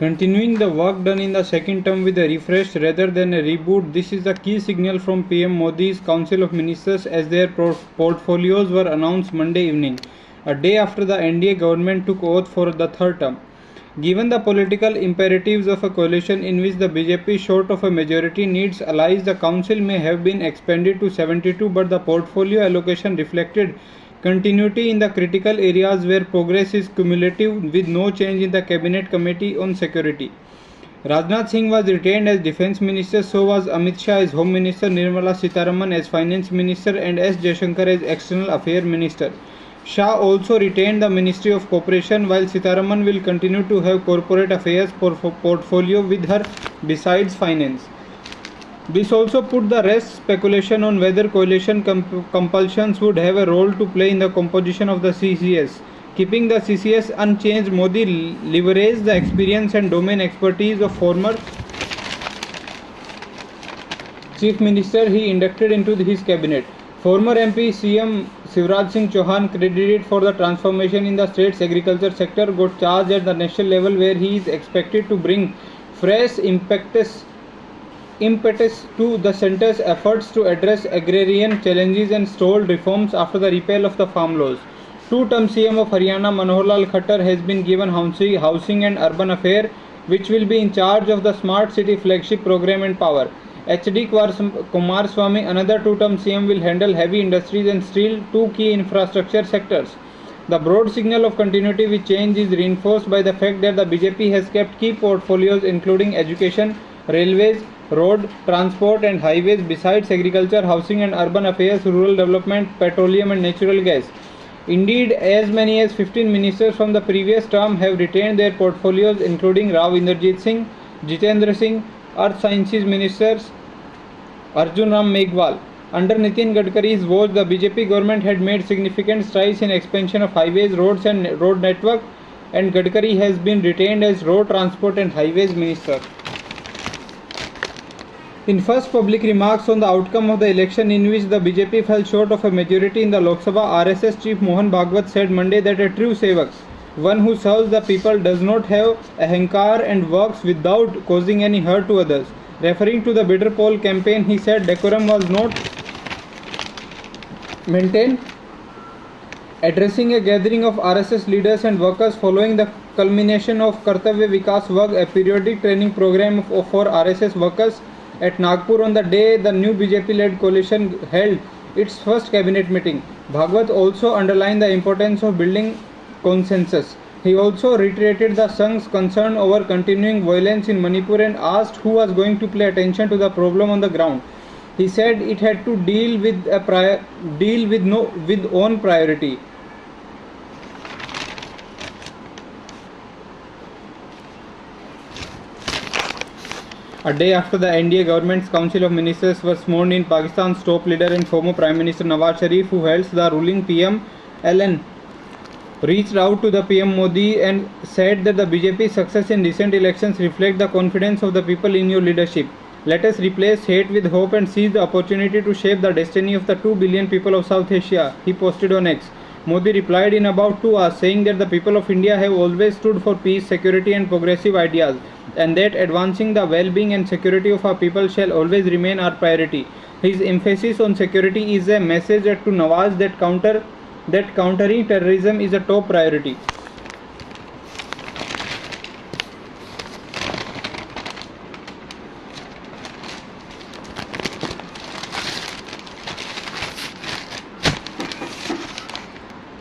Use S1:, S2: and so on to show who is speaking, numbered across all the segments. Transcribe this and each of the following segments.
S1: Continuing the work done in the second term with a refresh rather than a reboot, this is the key signal from PM Modi's Council of Ministers as their portfolios were announced Monday evening, a day after the NDA government took oath for the third term. Given the political imperatives of a coalition in which the BJP, short of a majority, needs allies, the council may have been expanded to 72, but the portfolio allocation reflected continuity in the critical areas where progress is cumulative with no change in the Cabinet Committee on Security. Rajnath Singh was retained as Defence Minister, so was Amit Shah as Home Minister, Nirmala Sitharaman as Finance Minister and S. Jaishankar as External Affairs Minister. Shah also retained the Ministry of Cooperation, while Sitharaman will continue to have Corporate Affairs portfolio with her besides Finance. This also put the rest speculation on whether coalition compulsions would have a role to play in the composition of the CCS. Keeping the CCS unchanged, Modi leveraged the experience and domain expertise of former Chief Minister he inducted into his cabinet. Former MP CM Shivraj Singh Chauhan, credited for the transformation in the state's agriculture sector, got charged at the national level where he is expected to bring fresh impetus to the centre's efforts to address agrarian challenges and stalled reforms after the repeal of the farm laws. Two-term CM of Haryana Manohar Lal Khattar has been given housing and urban affairs, which will be in charge of the Smart City flagship program and power. HD Kumaraswamy, another two-term CM, will handle heavy industries and steel, two key infrastructure sectors. The broad signal of continuity with change is reinforced by the fact that the BJP has kept key portfolios including education, railways, road, transport and highways, besides agriculture, housing and urban affairs, rural development, petroleum and natural gas. Indeed, as many as 15 ministers from the previous term have retained their portfolios, including Rao Inderjit Singh, Jitendra Singh, Earth Sciences Ministers Arjun Ram Meghwal. Under Nitin Gadkari's watch, the BJP government had made significant strides in expansion of highways, roads and road network, and Gadkari has been retained as Road Transport and Highways Minister. In first public remarks on the outcome of the election in which the BJP fell short of a majority in the Lok Sabha, RSS chief Mohan Bhagwat said Monday that a true sevak, one who serves the people, does not have ahankar and works without causing any hurt to others. Referring to the bitter poll campaign, he said decorum was not maintained. Addressing a gathering of RSS leaders and workers following the culmination of Kartavya Vikas Varg, a periodic training program for RSS workers at Nagpur on the day the new BJP-led coalition held its first cabinet meeting, Bhagwat also underlined the importance of building consensus. He also reiterated the Sangh's concern over continuing violence in Manipur and asked who was going to pay attention to the problem on the ground. He said it had to deal with own priority. A day after the NDA government's Council of Ministers was sworn in, Pakistan's top leader and former Prime Minister Nawaz Sharif, who hails the ruling PMLN, reached out to the PM Modi and said that the BJP's success in recent elections reflect the confidence of the people in your leadership. Let us replace hate with hope and seize the opportunity to shape the destiny of the 2 billion people of South Asia, he posted on X. Modi replied in about 2 hours, saying that the people of India have always stood for peace, security and progressive ideas, and that advancing the well-being and security of our people shall always remain our priority. His emphasis on security is a message to Nawaz that countering terrorism is a top priority.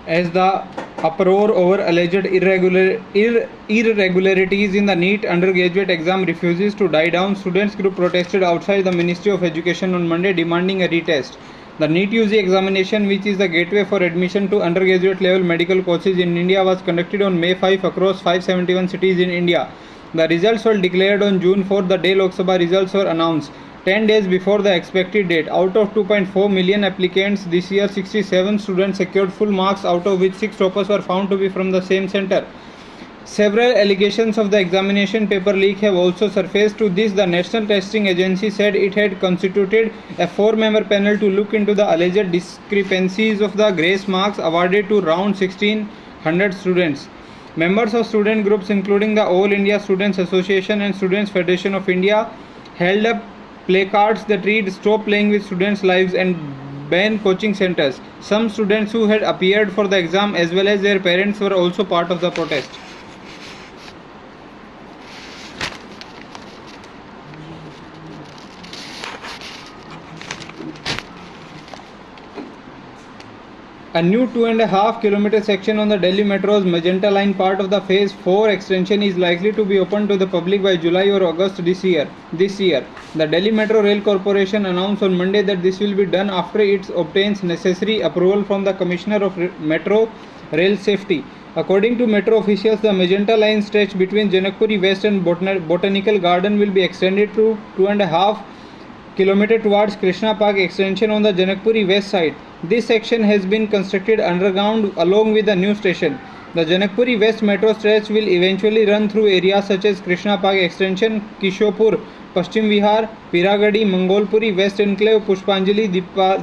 S1: As the uproar over alleged irregularities in the NEET undergraduate exam refuses to die down, students group protested outside the Ministry of Education on Monday demanding a retest. The NEET UG examination, which is the gateway for admission to undergraduate level medical courses in India, was conducted on May 5 across 571 cities in India. The results were declared on June 4, the day Lok Sabha results were announced. 10 days before the expected date. Out of 2.4 million applicants this year, 67 students secured full marks, out of which 6 toppers were found to be from the same center. Several allegations of the examination paper leak have also surfaced. To this, the National Testing Agency said it had constituted a 4-member panel to look into the alleged discrepancies of the grace marks awarded to around 1,600 students. Members of student groups including the All India Students Association and Students Federation of India held up placards that read "Stop playing with students' lives" and ban coaching centers. Some students who had appeared for the exam as well as their parents were also part of the protest. A new 2.5 km section on the Delhi Metro's Magenta Line, part of the Phase 4 extension, is likely to be opened to the public by July or August this year. The Delhi Metro Rail Corporation announced on Monday that this will be done after it obtains necessary approval from the Commissioner of Metro Rail Safety. According to Metro officials, the Magenta Line stretch between Janakpuri West and Botanical Garden will be extended to 2.5 km towards Krishna Park extension on the Janakpuri West side. This section has been constructed underground along with the new station. The Janakpuri West metro stretch will eventually run through areas such as Krishna Park extension, Kishopur, Paschim Vihar, Piragadi, Mangolpuri, West Enclave, Pushpanjali,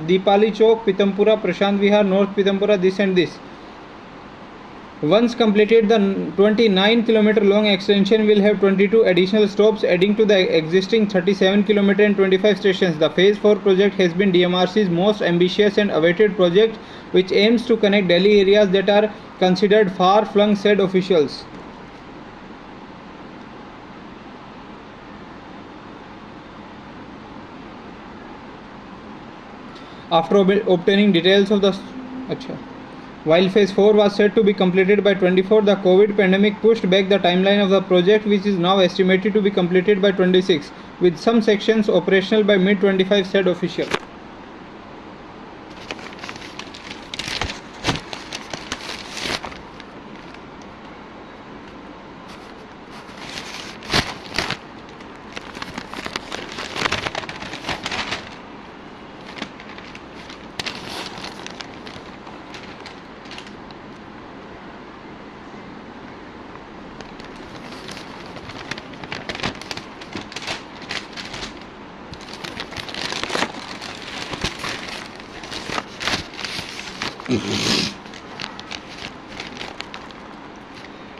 S1: Deepali Chowk, Pitampura, Prashant Vihar, North Pitampura, this and this. Once completed, the 29-km long extension will have 22 additional stops, adding to the existing 37-km and 25 stations. The Phase 4 project has been DMRC's most ambitious and awaited project, which aims to connect Delhi areas that are considered far-flung, said officials. After obtaining details of the While Phase 4 was said to be completed by 24, the COVID pandemic pushed back the timeline of the project, which is now estimated to be completed by 26, with some sections operational by mid-25, said official.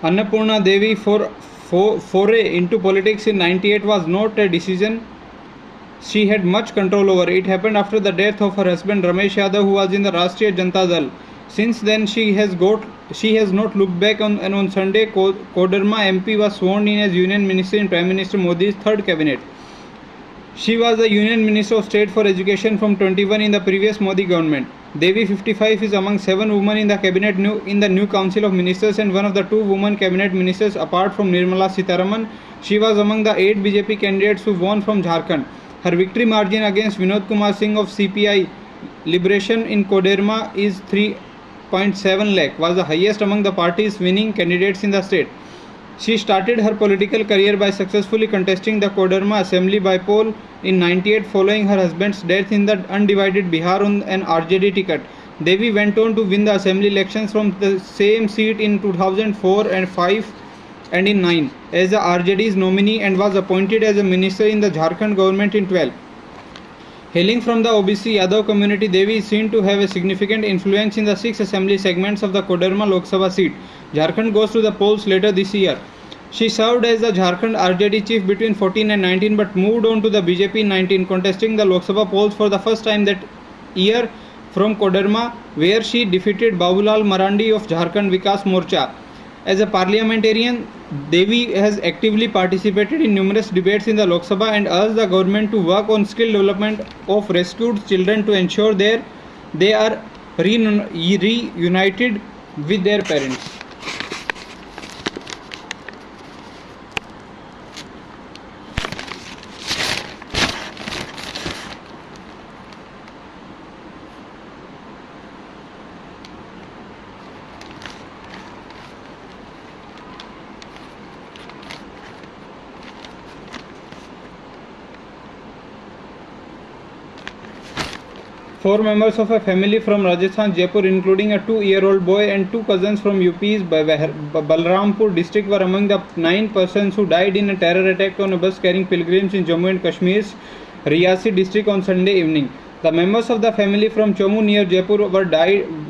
S1: Annapurna Devi foray into politics in 98 was not a decision she had much control over. It happened after the death of her husband Ramesh Yadav, who was in the Rashtriya Janata Dal. Since then, she has not looked back and on Sunday, Koderma MP was sworn in as Union Minister in Prime Minister Modi's third cabinet. She was the Union Minister of State for Education from 21 in the previous Modi government. Devi, 55, is among 7 women in the cabinet in the new Council of Ministers and one of the 2 women cabinet ministers apart from Nirmala Sitharaman. She was among the 8 BJP candidates who won from Jharkhand. Her victory margin against Vinod Kumar Singh of CPI Liberation in Koderma is 3.7 lakh, was the highest among the party's winning candidates in the state. She started her political career by successfully contesting the Koderma Assembly by poll in 98 following her husband's death in the undivided Bihar on an RJD ticket. Devi went on to win the assembly elections from the same seat in 2004 and 5 and in 9 as the RJD's nominee and was appointed as a minister in the Jharkhand government in 12. Hailing from the OBC Yadav community, Devi is seen to have a significant influence in the 6 assembly segments of the Koderma Lok Sabha seat. Jharkhand goes to the polls later this year. She served as the Jharkhand RJD chief between 14 and 19 but moved on to the BJP in 19, contesting the Lok Sabha polls for the first time that year from Koderma, where she defeated Babulal Marandi of Jharkhand Vikas Morcha. As a parliamentarian, Devi has actively participated in numerous debates in the Lok Sabha and urged the government to work on skill development of rescued children to ensure they are reunited with their parents. Four members of a family from Rajasthan, Jaipur, including a 2-year-old boy and 2 cousins from UP's Balrampur district, were among the 9 persons who died in a terror attack on a bus carrying pilgrims in Jammu and Kashmir's Riyasi district on Sunday evening. The members of the family from Chammu near Jaipur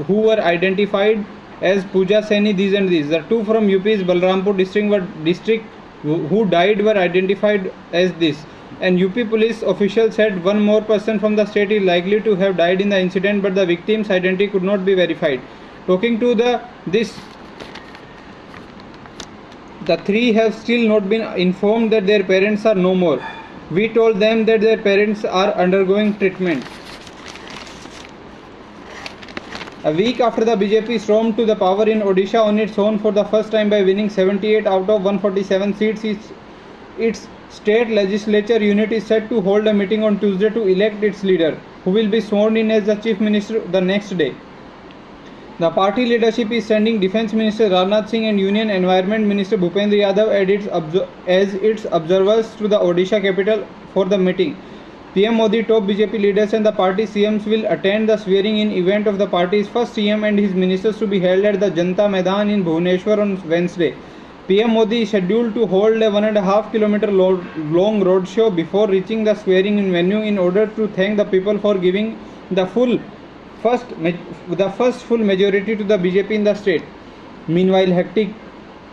S1: who were identified as Pooja Saini these and these. The two from UP's Balrampur district who died were identified as this. And UP police officials said one more person from the state is likely to have died in the incident, but the victim's identity could not be verified. Talking to the three have still not been informed that their parents are no more. We told them that their parents are undergoing treatment. A week after the BJP stormed to the power in Odisha on its own for the first time by winning 78 out of 147 seats, its state legislature unit is set to hold a meeting on Tuesday to elect its leader, who will be sworn in as the chief minister the next day. The party leadership is sending Defence Minister Rajnath Singh and Union Environment Minister Bhupendra Yadav as its observers to the Odisha capital for the meeting. PM Modi, top BJP leaders and the party CMs will attend the swearing-in event of the party's first CM and his ministers to be held at the Janta Maidan in Bhubaneswar on Wednesday. PM Modi is scheduled to hold a 1.5 km long roadshow before reaching the swearing-in venue in order to thank the people for giving the first full majority to the BJP in the state. Meanwhile, hectic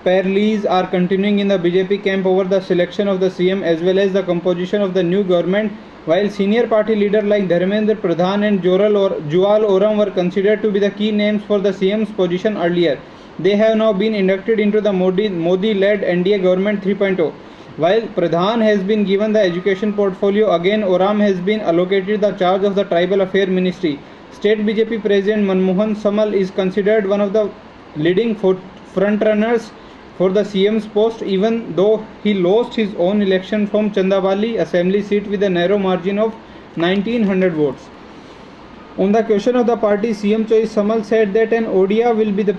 S1: parleys are continuing in the BJP camp over the selection of the CM as well as the composition of the new government, while senior party leaders like Dharmendra Pradhan and Jual Oram were considered to be the key names for the CM's position earlier. They have now been inducted into the Modi-led NDA government 3.0. While Pradhan has been given the education portfolio, again Oram has been allocated the charge of the Tribal Affairs Ministry. State BJP President Manmohan Samal is considered one of the leading frontrunners for the CM's post, even though he lost his own election from Chandawali assembly seat with a narrow margin of 1900 votes. On the question of the party CM choice, Samal said that an Odia will be the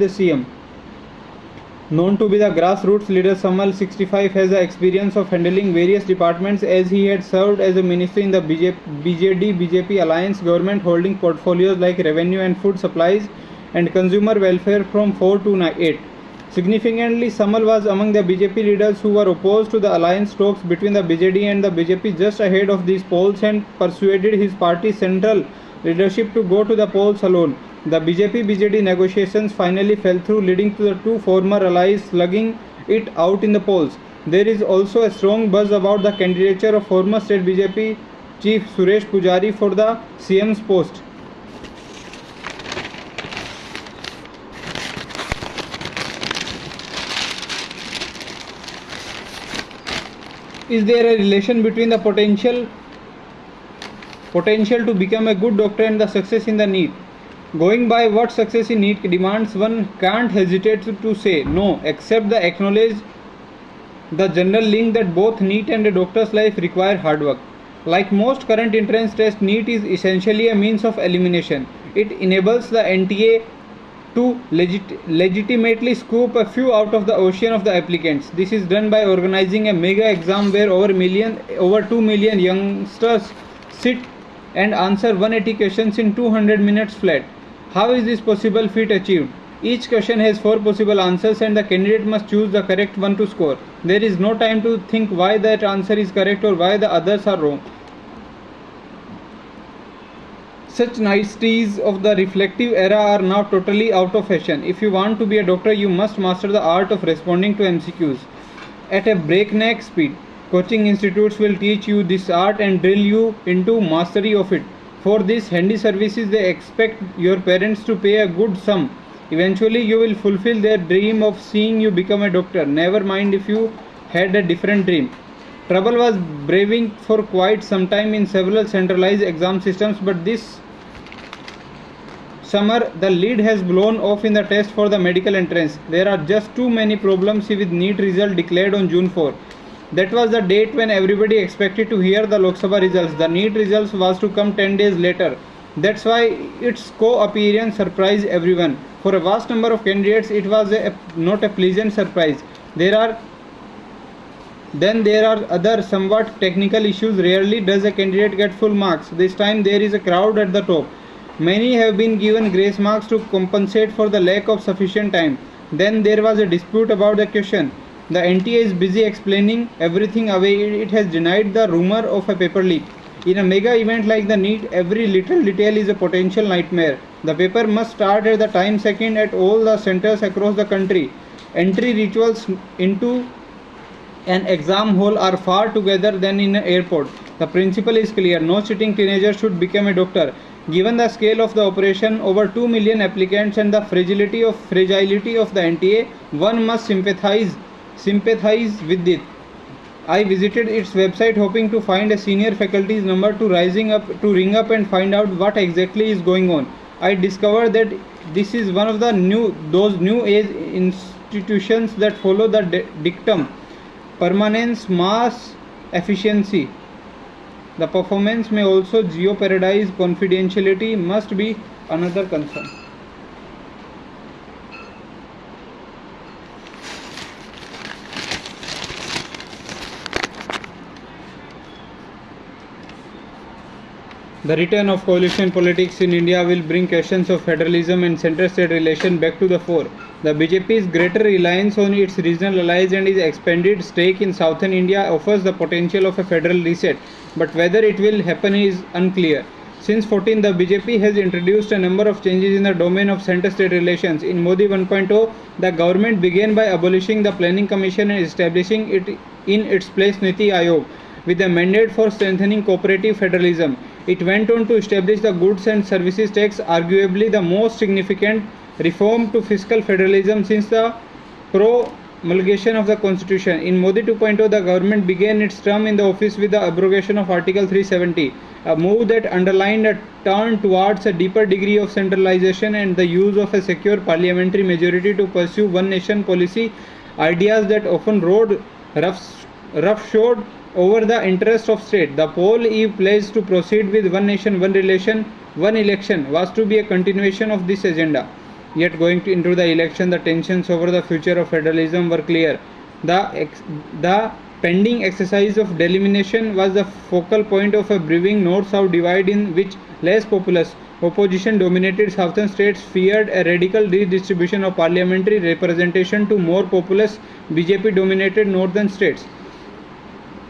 S1: CM. Known to be the grassroots leader, Samal, 65, has the experience of handling various departments as he had served as a minister in the BJP alliance government, holding portfolios like revenue and food supplies and consumer welfare from 4 to 8. Significantly, Samal was among the BJP leaders who were opposed to the alliance talks between the BJD and the BJP just ahead of these polls and persuaded his party's central leadership to go to the polls alone. The BJP-BJD negotiations finally fell through, leading to the two former allies slugging it out in the polls. There is also a strong buzz about the candidature of former state BJP chief Suresh Pujari for the CM's post. Is there a relation between the potential to become a good doctor and the success in the NEET? Going by what success in NEET demands, one can't hesitate to say no, except the acknowledge the general link that both NEET and a doctor's life require hard work. Like most current entrance tests, NEET is essentially a means of elimination. It enables the NTA to legitimately scoop a few out of the ocean of the applicants. This is done by organizing a mega exam where over 2 million youngsters sit and answer 180 questions in 200 minutes flat. How is this possible feat achieved? Each question has 4 possible answers and the candidate must choose the correct one to score. There is no time to think why that answer is correct or why the others are wrong. Such niceties of the reflective era are now totally out of fashion. If you want to be a doctor, you must master the art of responding to MCQs at a breakneck speed. Coaching institutes will teach you this art and drill you into mastery of it. For this handy services, they expect your parents to pay a good sum. Eventually, you will fulfill their dream of seeing you become a doctor. Never mind if you had a different dream. Trouble was brewing for quite some time in several centralized exam systems, but this summer the lead has blown off in the test for the medical entrance. There are just too many problems with NEET result declared on June 4. That was the date when everybody expected to hear the Lok Sabha results. The NEET results was to come 10 days later. That's why its co-appearance surprised everyone. For a vast number of candidates, it was not a pleasant surprise. There are other somewhat technical issues. Rarely does a candidate get full marks. This time there is a crowd at the top. Many have been given grace marks to compensate for the lack of sufficient time. Then there was a dispute about the question. The NTA is busy explaining everything away. It has denied the rumor of a paper leak. In a mega event like the NEET, every little detail is a potential nightmare. The paper must start at the time second at all the centers across the country. Entry rituals into an exam hall are far together than in an airport. The principle is clear. No sitting teenager should become a doctor. Given the scale of the operation, over 2 million applicants, and the fragility of the NTA, one must sympathize with it. I visited its website hoping to find a senior faculty's number to ring up and find out what exactly is going on. I discovered that this is one of the new age institutions that follow the dictum permanence mass efficiency. The performance may also jeopardize confidentiality must be another concern. The return of coalition politics in India will bring questions of federalism and center-state relation back to the fore. The BJP's greater reliance on its regional allies and its expanded stake in southern India offers the potential of a federal reset, but whether it will happen is unclear. Since 14, the BJP has introduced a number of changes in the domain of center-state relations. In Modi 1.0, the government began by abolishing the Planning Commission and establishing in its place Niti Aayog, with a mandate for strengthening cooperative federalism. It went on to establish the goods and services tax, arguably the most significant reform to fiscal federalism since the promulgation of the constitution. In Modi 2.0, the government began its term in the office with the abrogation of Article 370, a move that underlined a turn towards a deeper degree of centralization and the use of a secure parliamentary majority to pursue one nation policy, ideas that often rode roughshod over the interest of state. The poll Eve pledged to proceed with one nation, one relation, one election was to be a continuation of this agenda. Yet going into the election, the tensions over the future of federalism were clear. The pending exercise of delimitation was the focal point of a brewing north-south divide in which less populous, opposition-dominated southern states feared a radical redistribution of parliamentary representation to more populous, BJP-dominated northern states.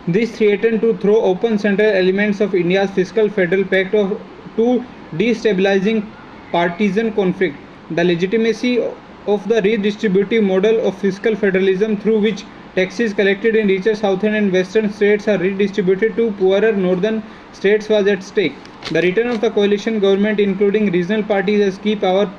S1: This threatened to throw open central elements of India's fiscal federal pact to destabilizing partisan conflict. The legitimacy of the redistributive model of fiscal federalism, through which taxes collected in richer southern and western states are redistributed to poorer northern states, was at stake. The return of the coalition government, including regional parties as key power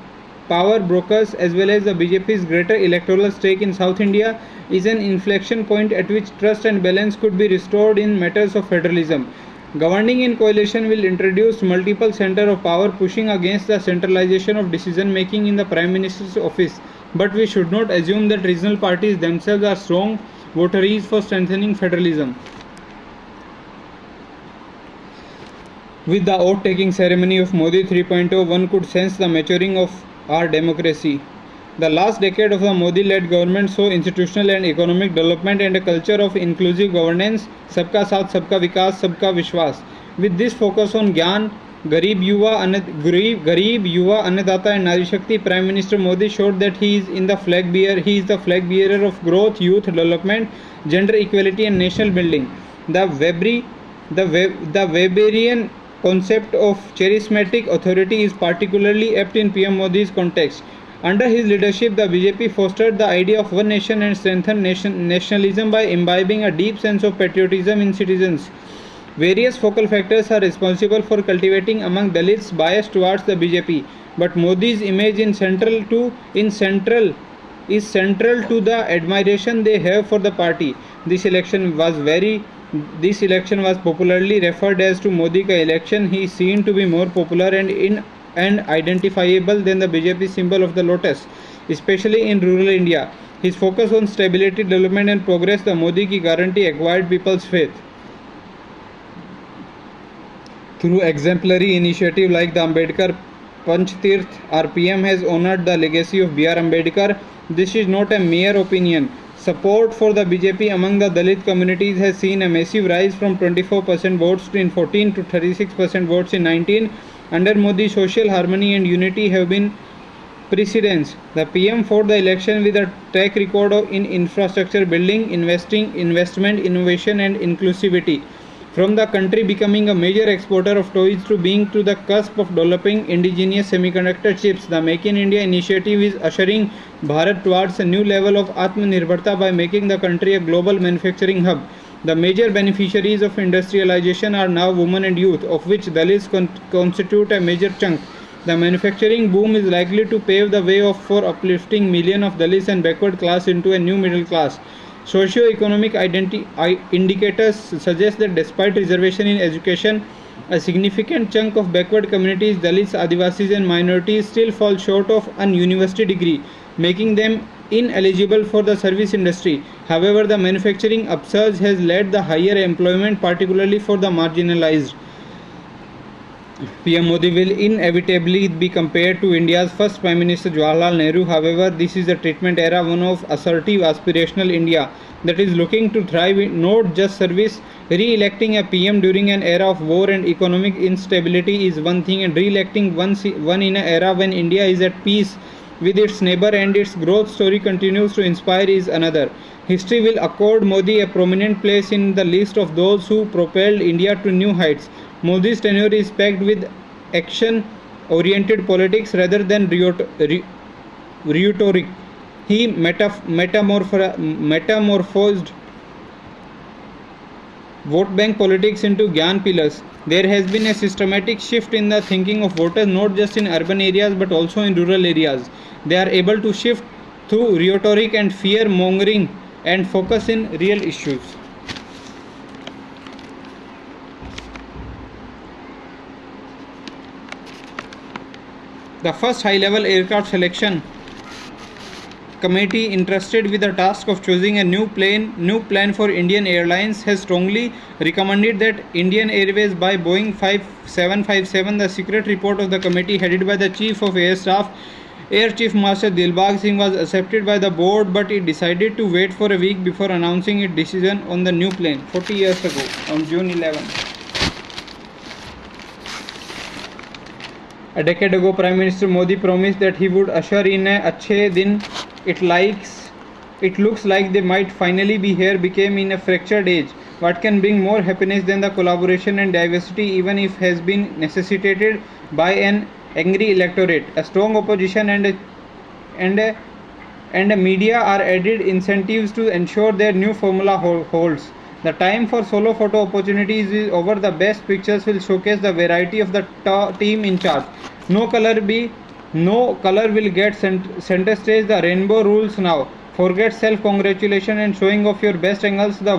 S1: brokers, as well as the BJP's greater electoral stake in South India, is an inflection point at which trust and balance could be restored in matters of federalism. Governing in coalition will introduce multiple centers of power, pushing against the centralization of decision making in the Prime Minister's office. But we should not assume that regional parties themselves are strong votaries for strengthening federalism. With the oath-taking ceremony of Modi 3.0, one could sense the maturing of our democracy. The last decade of the Modi-led government saw institutional and economic development and a culture of inclusive governance, Sabka Saath, Sabka Vikas, Sabka Vishwas. With this focus on Gyan, Garib Yuva, Annadata and Nari Shakti, Prime Minister Modi showed that he is the flag bearer of growth, youth development, gender equality and national building. The Weberian concept of charismatic authority is particularly apt in PM Modi's context. Under his leadership, the BJP fostered the idea of one nation and strengthened nationalism by imbibing a deep sense of patriotism in citizens. Various focal factors are responsible for cultivating among Dalits bias towards the BJP, but Modi's image is central to the admiration they have for the party. This election was popularly referred as to Modi ka election. He is seen to be more popular and identifiable than the BJP symbol of the lotus, especially in rural India. His focus on stability, development and progress, the Modi ki guarantee, acquired people's faith. Through exemplary initiative like the Ambedkar Panchtirth, our PM has honored the legacy of B.R. Ambedkar. This is not a mere opinion. Support for the BJP among the Dalit communities has seen a massive rise from 24% votes in 14 to 36% votes in 19. Under Modi, social harmony and unity have been precedents. The PM fought the election with a track record in infrastructure building, investment, innovation and inclusivity. From the country becoming a major exporter of toys to being to the cusp of developing indigenous semiconductor chips, the Make in India initiative is ushering Bharat towards a new level of Atmanirbharta by making the country a global manufacturing hub. The major beneficiaries of industrialization are now women and youth, of which Dalits constitute a major chunk. The manufacturing boom is likely to pave the way for uplifting millions of Dalits and backward class into a new middle class. Socio-economic indicators suggest that despite reservation in education, a significant chunk of backward communities, Dalits, Adivasis and minorities still fall short of a university degree, making them ineligible for the service industry. However, the manufacturing upsurge has led to higher employment, particularly for the marginalized. PM Modi will inevitably be compared to India's first Prime Minister Jawaharlal Nehru. However, this is the treatment era, one of assertive, aspirational India that is looking to thrive, not just service. Re-electing a PM during an era of war and economic instability is one thing, and re-electing one in an era when India is at peace with its neighbor and its growth story continues to inspire is another. History will accord Modi a prominent place in the list of those who propelled India to new heights. Modi's tenure is packed with action-oriented politics rather than rhetoric. He metamorphosed vote bank politics into Gyan pillars. There has been a systematic shift in the thinking of voters, not just in urban areas but also in rural areas. They are able to shift through rhetoric and fear mongering and focus in real issues. The first high-level aircraft selection committee entrusted with the task of choosing a new plan for Indian Airlines has strongly recommended that Indian Airways buy Boeing 757. The secret report of the committee, headed by the Chief of Air Staff, Air Chief Marshal Dilbagh Singh, was accepted by the board, but it decided to wait for a week before announcing its decision on the new plane. 40 years ago, on June 11. A decade ago, Prime Minister Modi promised that he would usher in a Achhe Din. It looks like they might finally be here. Became in a fractured age. What can bring more happiness than the collaboration and diversity, even if has been necessitated by an angry electorate? A strong opposition and a media are added incentives to ensure their new formula holds. The time for solo photo opportunities is over. The best pictures will showcase the variety of the team in charge. No color will get center stage. The rainbow rules now. Forget self-congratulation and showing off your best angles. The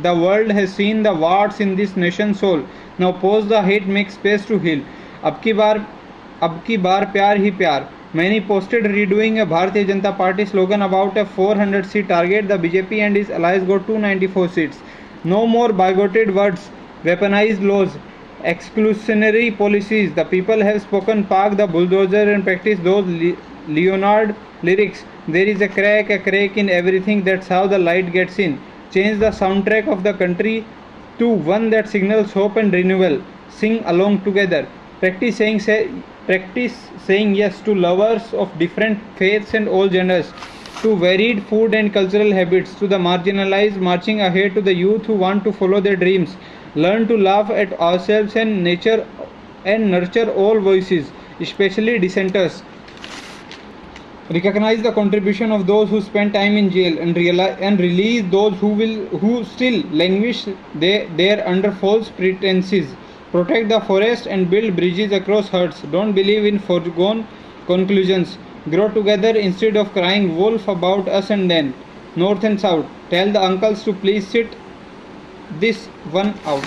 S1: world has seen the warts in this nation's soul. Now pose the hate, make space to heal. अब की बार प्यार ही प्यार. Many posted redoing a Bharatiya Janata Party slogan about a 400 seat target. The BJP and its allies got 294 seats. No more bigoted words, weaponized laws, exclusionary policies. The people have spoken. Park the bulldozer and practice those Leonard lyrics. There is a crack in everything. That's how the light gets in. Change the soundtrack of the country to one that signals hope and renewal. Sing along together. Practice saying yes to lovers of different faiths and all genders, to varied food and cultural habits, to the marginalized, marching ahead to the youth who want to follow their dreams. Learn to laugh at ourselves and nurture all voices, especially dissenters. Recognize the contribution of those who spend time in jail and release those who still languish there under false pretenses. Protect the forest and build bridges across herds. Don't believe in foregone conclusions. Grow together instead of crying wolf about us and then. North and South. Tell the uncles to please sit this one out.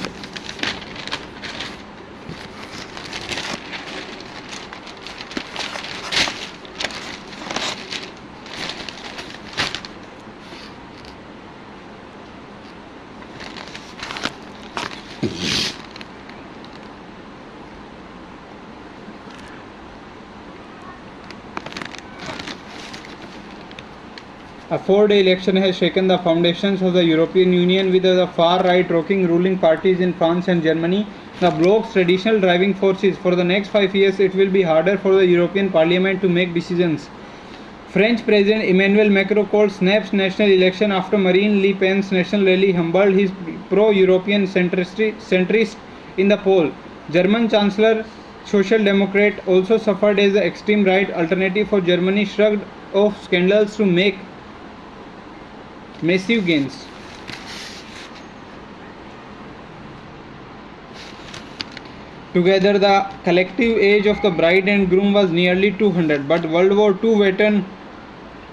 S1: A 4-day election has shaken the foundations of the European Union, with the far-right rocking ruling parties in France and Germany, the bloc's traditional driving forces. For the next 5 years, it will be harder for the European Parliament to make decisions. French President Emmanuel Macron called snap's national election after Marine Le Pen's national rally humbled his pro-European centrist in the poll. German Chancellor, Social Democrat, also suffered as the extreme right alternative for Germany shrugged off scandals to make massive gains. Together, the collective age of the bride and groom was nearly 200, but World War II veteran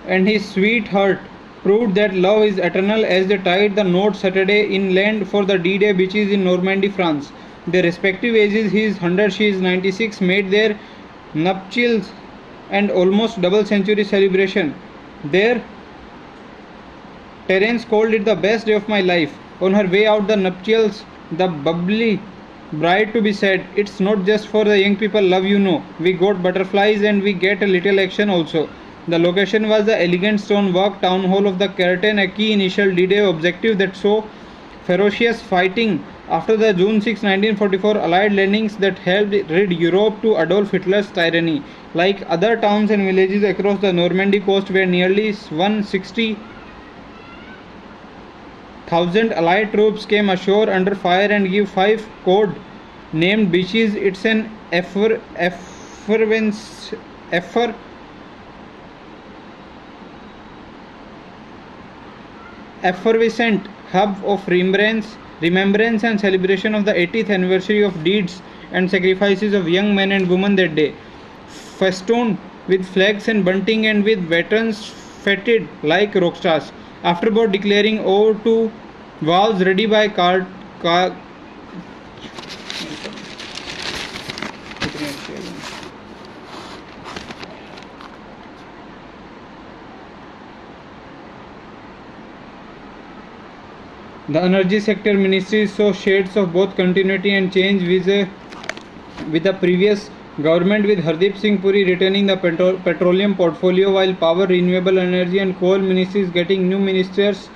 S1: and his sweetheart proved that love is eternal as they tied the knot Saturday inland for the D-Day beaches in Normandy, France. Their respective ages, he is 100, she is 96, made their nuptials and almost double century celebration. There, Terence called it the best day of my life. On her way out the nuptials, the bubbly bride to be said, "It's not just for the young people, love, you know. We got butterflies and we get a little action also." The location was the elegant stonework town hall of the Curtain, a key initial D-Day objective that saw ferocious fighting after the June 6, 1944 Allied landings that helped rid Europe to Adolf Hitler's tyranny. Like other towns and villages across the Normandy coast where nearly 160,000 Allied troops came ashore under fire and gave 5 code named beaches. It's an effervescent hub of remembrance and celebration of the 80th anniversary of deeds and sacrifices of young men and women that day. Festooned with flags and bunting and with veterans feted like rock stars. Afterward declaring ode to vows ready by The Energy Sector Ministry saw shades of both continuity and change with the previous government, with Hardeep Singh Puri retaining the petroleum portfolio while Power, Renewable Energy and Coal Ministries getting new ministers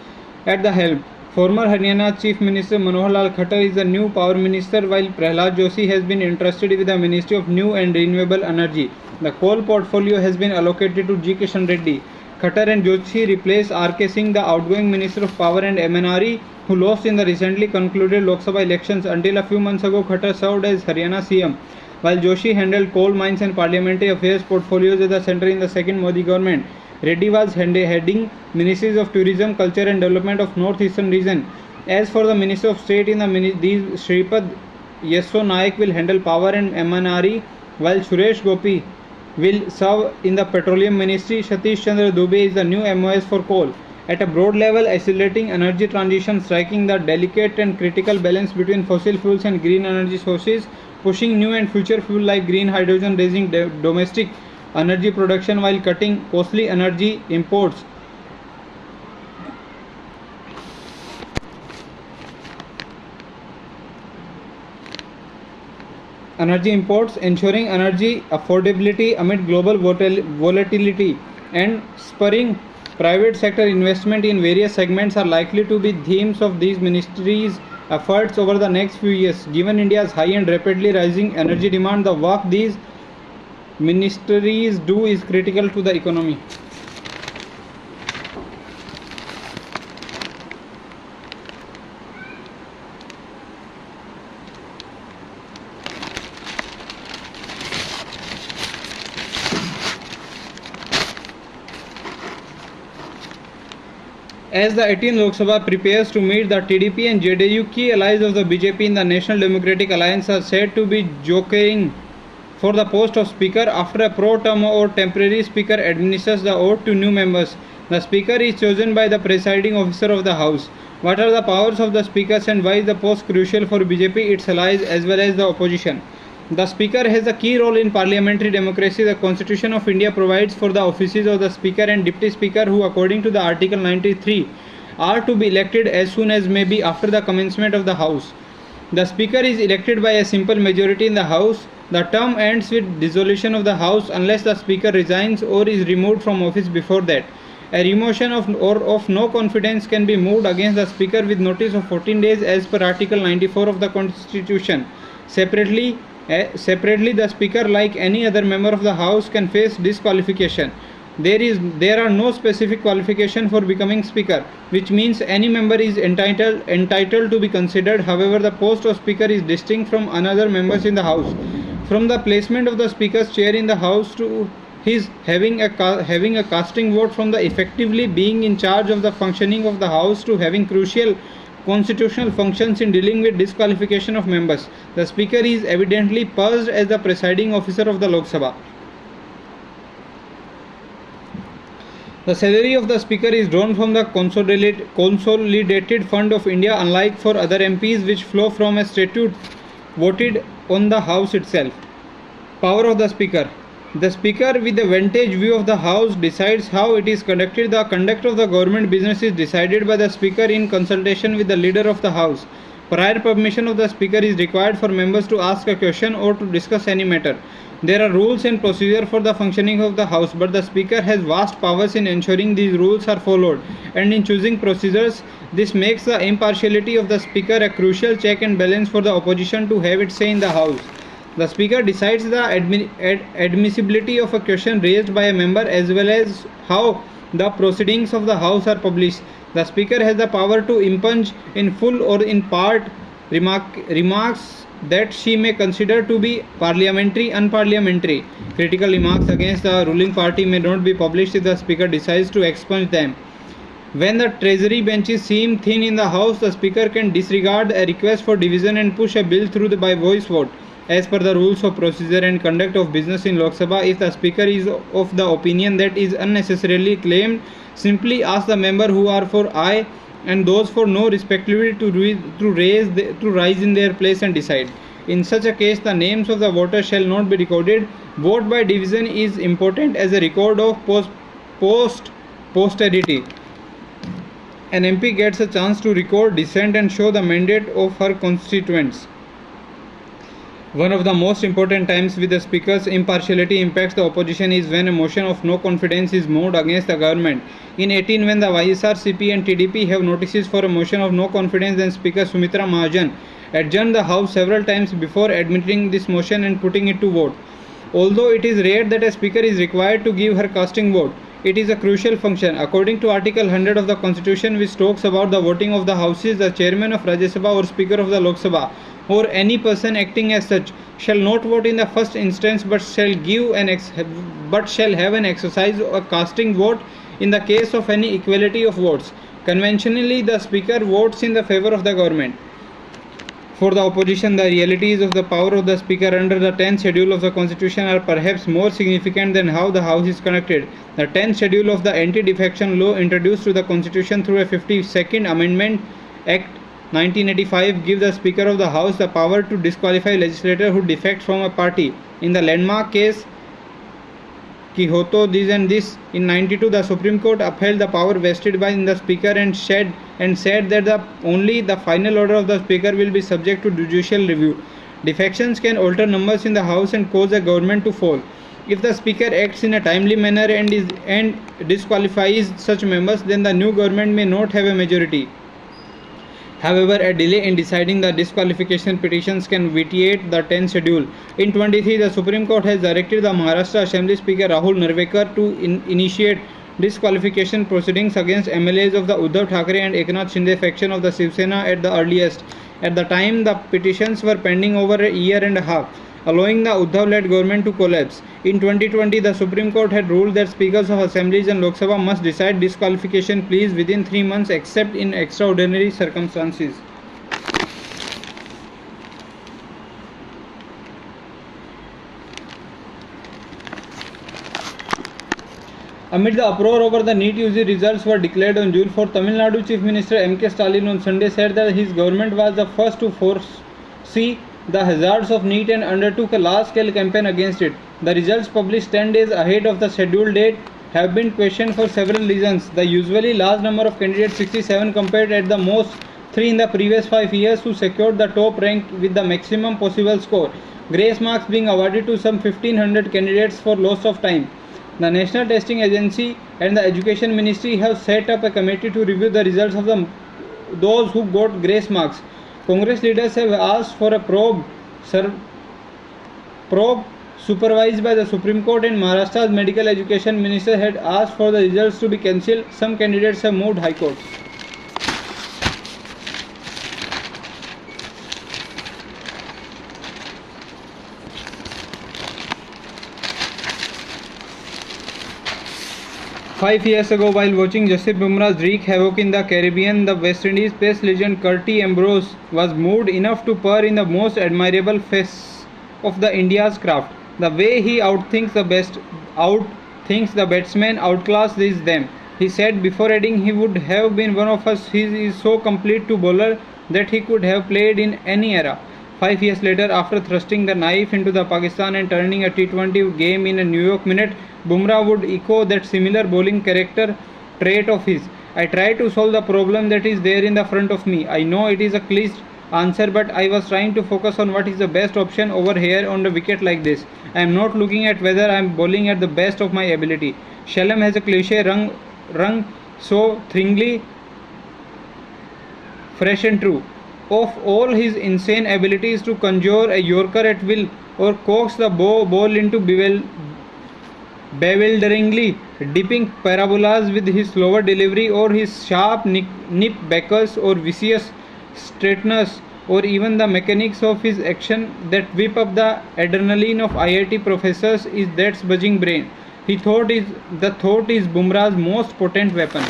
S1: at the helm. Former Haryana Chief Minister Manohar Lal Khattar is the new Power Minister, while Prahlad Joshi has been entrusted with the Ministry of New and Renewable Energy. The coal portfolio has been allocated to G. Kishan Reddy. Khattar and Joshi replace R.K. Singh, the outgoing Minister of Power and MNRE, who lost in the recently concluded Lok Sabha elections. Until a few months ago, Khattar served as Haryana CM, while Joshi handled coal mines and parliamentary affairs portfolios at the centre in the second Modi government. Reddy was heading Ministries of Tourism, Culture and Development of North Eastern region. As for the Minister of State in these, Shripad Yesso Naik will handle Power and MNRE, while Suresh Gopi will serve in the Petroleum Ministry. Satish Chandra Dubey is the new MOS for coal. At a broad level, accelerating energy transition, striking the delicate and critical balance between fossil fuels and green energy sources, pushing new and future fuel like green hydrogen, raising domestic energy production while cutting costly energy imports. Ensuring energy affordability amid global volatility, and spurring private sector investment in various segments are likely to be themes of these ministries' efforts over the next few years. Given India's high and rapidly rising energy demand, the work these ministries do is critical to the economy. As the 18th Lok Sabha prepares to meet, the TDP and JDU, key allies of the BJP in the National Democratic Alliance, are said to be jockeying for the post of Speaker after a pro-tem or temporary Speaker administers the oath to new members. The Speaker is chosen by the presiding officer of the House. What are the powers of the Speakers and why is the post crucial for BJP, its allies as well as the opposition? The Speaker has a key role in parliamentary democracy. The Constitution of India provides for the offices of the Speaker and Deputy Speaker, who according to the Article 93 are to be elected as soon as may be after the commencement of the House. The Speaker is elected by a simple majority in the House. The term ends with dissolution of the House unless the Speaker resigns or is removed from office before that. A remotion of no confidence can be moved against the Speaker with notice of 14 days as per Article 94 of the Constitution. Separately, the Speaker, like any other member of the House, can face disqualification. There are no specific qualification for becoming speaker, which means any member is entitled to be considered. However, the post of speaker is distinct from another members in the house. From the placement of the speaker's chair in the house to his having a casting vote, from the effectively being in charge of the functioning of the house to having crucial constitutional functions in dealing with disqualification of members, the speaker is evidently posed as the presiding officer of the Lok Sabha. The salary of the speaker is drawn from the consolidated fund of India, unlike for other MPs, which flow from a statute voted on the house itself. Power of the speaker. The speaker, with the vantage view of the house, decides how it is conducted. The conduct of the government business is decided by the speaker in consultation with the leader of the house. Prior permission of the speaker is required for members to ask a question or to discuss any matter. There are rules and procedure for the functioning of the house, but the speaker has vast powers in ensuring these rules are followed, and in choosing procedures. This makes the impartiality of the speaker a crucial check and balance for the opposition to have its say in the house. The speaker decides the admissibility of a question raised by a member, as well as how the proceedings of the house are published. The speaker has the power to impugn in full or in part remarks that she may consider to be parliamentary, unparliamentary. Critical remarks against the ruling party may not be published if the speaker decides to expunge them. When the treasury benches seem thin in the house, the speaker can disregard a request for division and push a bill through by voice vote. As per the rules of procedure and conduct of business in Lok Sabha, if the speaker is of the opinion that is unnecessarily claimed, simply ask the member who are for aye and those for no respectively to rise in their place and decide. In such a case, the names of the voters shall not be recorded. Vote by division is important as a record of posterity. An MP gets a chance to record dissent and show the mandate of her constituents. One of the most important times with the speaker's impartiality impacts the opposition is when a motion of no confidence is moved against the government. In 18, when the YSR, CP and TDP have notices for a motion of no confidence, then Speaker Sumitra Mahajan adjourned the House several times before admitting this motion and putting it to vote. Although it is rare that a speaker is required to give her casting vote, it is a crucial function. According to Article 100 of the Constitution, which talks about the voting of the houses, the chairman of Rajya Sabha or Speaker of the Lok Sabha or any person acting as such shall not vote in the first instance, but shall have an exercise a casting vote in the case of any equality of votes. Conventionally, the speaker votes in the favor of the government. For the opposition, the realities of the power of the speaker under the 10th schedule of the Constitution are perhaps more significant than how the House is conducted. The 10th schedule of the Anti-Defection Law, introduced to the Constitution through a 52nd Amendment Act 1985, gives the Speaker of the House the power to disqualify legislator who defects from a party. In the landmark case Quixoto this and this, in 92, the Supreme Court upheld the power vested by the Speaker and said that only the final order of the Speaker will be subject to judicial review. Defections can alter numbers in the House and cause a government to fall. If the Speaker acts in a timely manner and disqualifies such members, then the new government may not have a majority. However, a delay in deciding the disqualification petitions can vitiate the 10th schedule. In 23, the Supreme Court has directed the Maharashtra Assembly Speaker Rahul Narvekar to initiate disqualification proceedings against MLAs of the Uddhav Thackeray and Eknath Shinde faction of the Shiv Sena at the earliest. At the time, the petitions were pending over a year and a half, allowing the Uddhav-led government to collapse. In 2020, the Supreme Court had ruled that speakers of assemblies and Lok Sabha must decide disqualification pleas within 3 months except in extraordinary circumstances. Amid the uproar over the NEET UG results were declared on June 4, Tamil Nadu Chief Minister M.K. Stalin on Sunday said that his government was the first to foresee the hazards of NEET and undertook a large-scale campaign against it. The results, published 10 days ahead of the scheduled date, have been questioned for several reasons. The usually large number of candidates, 67 compared at the most 3 in the previous 5 years, who secured the top rank with the maximum possible score. Grace marks being awarded to some 1500 candidates for loss of time. The National Testing Agency and the Education Ministry have set up a committee to review the results of those who got grace marks. Congress leaders have asked for a probe supervised by the Supreme Court, and Maharashtra's Medical Education Minister had asked for the results to be cancelled. Some candidates have moved High Court. Five years ago, while watching Jasprit Bumrah wreak havoc in the Caribbean, the West Indies pace legend Curtis Ambrose was moved enough to purr in the most admirable face of the India's craft. The way he outthinks the batsmen, outclasses them. He said before adding he would have been one of us. He is so complete to bowler that he could have played in any era. 5 years later, after thrusting the knife into the Pakistan and turning a T20 game in a New York minute, Bumrah would echo that similar bowling character trait of his. I try to solve the problem that is there in the front of me. I know it is a cliched answer, but I was trying to focus on what is the best option over here on the wicket like this. I am not looking at whether I am bowling at the best of my ability. Shalom has a cliche rung so thrillingly fresh and true. Of all his insane abilities to conjure a Yorker at will or coax the ball into bewilderingly dipping parabolas with his slower delivery, or his sharp nip backers or vicious straighteners, or even the mechanics of his action that whip up the adrenaline of IIT professors, is that's buzzing brain. The thought is Bumrah's most potent weapon.